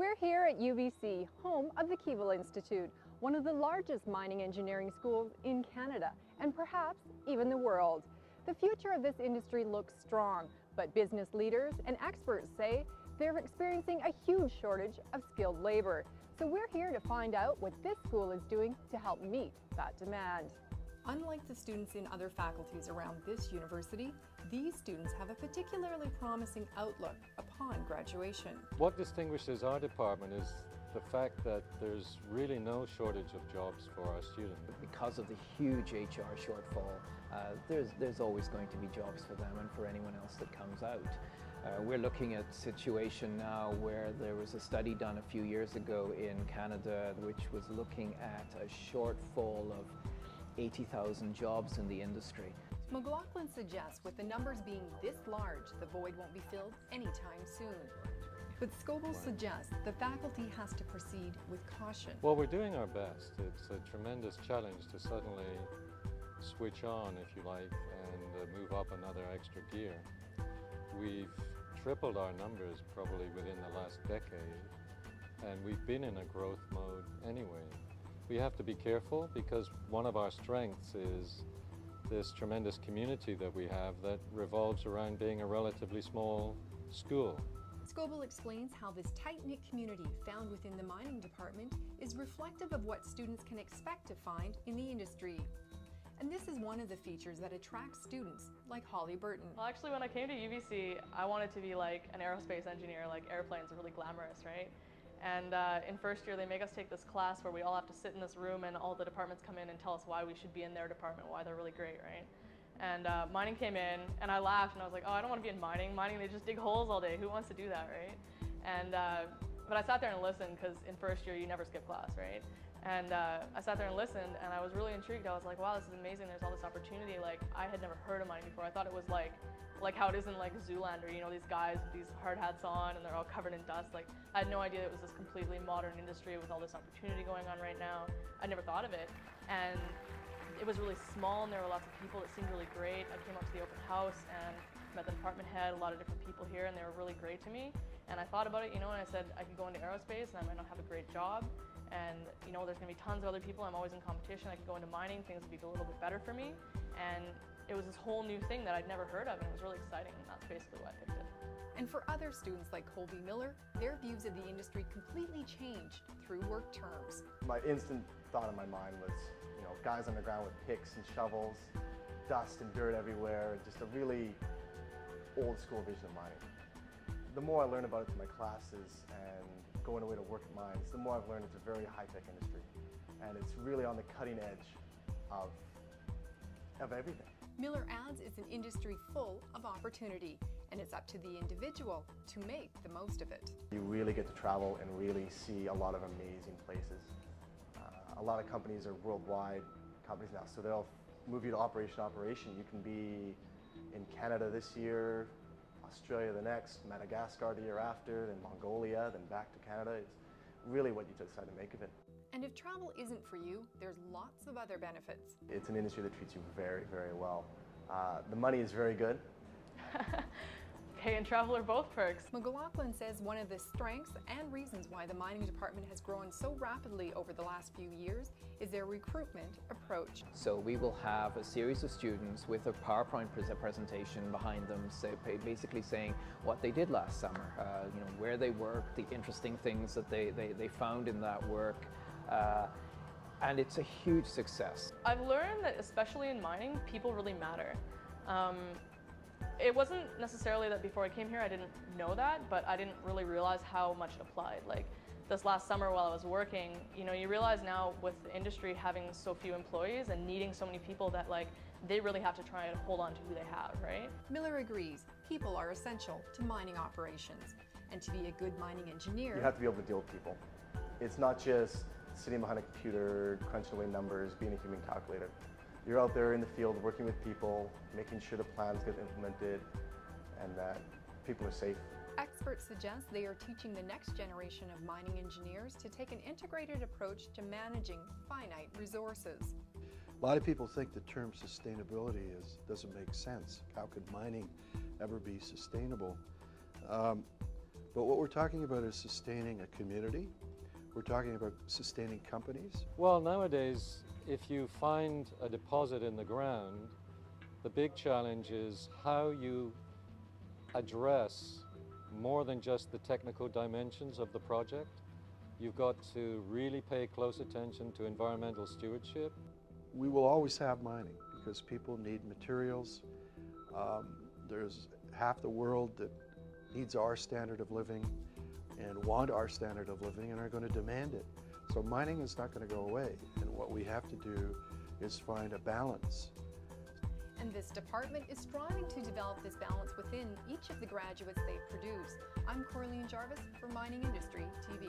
We're here at UBC, home of the Keevil Institute, one of the largest mining engineering schools in Canada, and perhaps even the world. The future of this industry looks strong, but business leaders and experts say they're experiencing a huge shortage of skilled labor. So we're here to find out what this school is doing to help meet that demand. Unlike the students in other faculties around this university, these students have a particularly promising outlook upon graduation. What distinguishes our department is the fact that there's really no shortage of jobs for our students. Because of the huge HR shortfall, there's always going to be jobs for them and for anyone else that comes out. We're looking at a situation now where there was a study done a few years ago in Canada which was looking at a shortfall of 80,000 jobs in the industry. McLaughlin suggests with the numbers being this large, the void won't be filled anytime soon. But Scoble suggests the faculty has to proceed with caution. Well, we're doing our best. It's a tremendous challenge to suddenly switch on, if you like, and move up another extra gear. We've tripled our numbers probably within the last decade, and we've been in a growth mode anyway. We have to be careful because one of our strengths is this tremendous community that we have that revolves around being a relatively small school. Scoble explains how this tight-knit community found within the mining department is reflective of what students can expect to find in the industry. And this is one of the features that attracts students like Holly Burton. Well, actually, when I came to UBC, I wanted to be like an aerospace engineer. Like, airplanes are really glamorous, right? And in first year, they make us take this class where we all have to sit in this room and all the departments come in and tell us why we should be in their department, why they're really great, right? And mining came in, and I laughed, and I was like, oh, I don't want to be in mining. Mining, they just dig holes all day. Who wants to do that, right? And but I sat there and listened, because in first year, you never skip class, right? And I sat there and listened, and I was really intrigued. I was like, wow, this is amazing. There's all this opportunity. Like, I had never heard of mining before. I thought it was like how it is in like Zoolander, you know, these guys with these hard hats on and they're all covered in dust. Like, I had no idea it was this completely modern industry with all this opportunity going on right now. I never thought of it. And it was really small and there were lots of people that seemed really great. I came up to the open house and met the department head, a lot of different people here, and they were really great to me. And I thought about it, you know, and I said I could go into aerospace and I might not have a great job. And, you know, there's gonna be tons of other people. I'm always in competition. I could go into mining, things would be a little bit better for me. And it was this whole new thing that I'd never heard of, and it was really exciting, and that's basically why I picked it. And for other students like Colby Miller, their views of the industry completely changed through work terms. My instant thought in my mind was, you know, guys on the ground with picks and shovels, dust and dirt everywhere, just a really old school vision of mining. The more I learn about it through my classes and going away to work at mines, the more I've learned it's a very high-tech industry. And it's really on the cutting edge of everything. Miller adds it's an industry full of opportunity, and it's up to the individual to make the most of it. You really get to travel and really see a lot of amazing places. A lot of companies are worldwide companies now, so they'll move you to operation. You can be in Canada this year, Australia the next, Madagascar the year after, then Mongolia, then back to Canada. It's really what you decide to make of it. And if travel isn't for you, there's lots of other benefits. It's an industry that treats you very, very well. The money is very good. Pay and travel are both perks. McLaughlin says one of the strengths and reasons why the mining department has grown so rapidly over the last few years is their recruitment approach. So we will have a series of students with a PowerPoint presentation behind them, basically saying what they did last summer, you know, where they worked, the interesting things that they found in that work. And it's a huge success. I've learned that especially in mining, people really matter. It wasn't necessarily that before I came here I didn't know that, but I didn't really realize how much it applied. Like this last summer while I was working, you know, you realize now with the industry having so few employees and needing so many people that like they really have to try and hold on to who they have, right? Miller agrees, people are essential to mining operations, and to be a good mining engineer, you have to be able to deal with people. It's not just sitting behind a computer, crunching away numbers, being a human calculator. You're out there in the field working with people, making sure the plans get implemented and that people are safe. Experts suggest they are teaching the next generation of mining engineers to take an integrated approach to managing finite resources. A lot of people think the term sustainability doesn't make sense. How could mining ever be sustainable? But what we're talking about is sustaining a community. We're talking about sustaining companies. Well, nowadays, if you find a deposit in the ground, the big challenge is how you address more than just the technical dimensions of the project. You've got to really pay close attention to environmental stewardship. We will always have mining because people need materials. There's half the world that needs our standard of living and want our standard of living and are going to demand it. So mining is not going to go away, and what we have to do is find a balance. And this department is striving to develop this balance within each of the graduates they produce. I'm Corleen Jarvis for Mining Industry TV.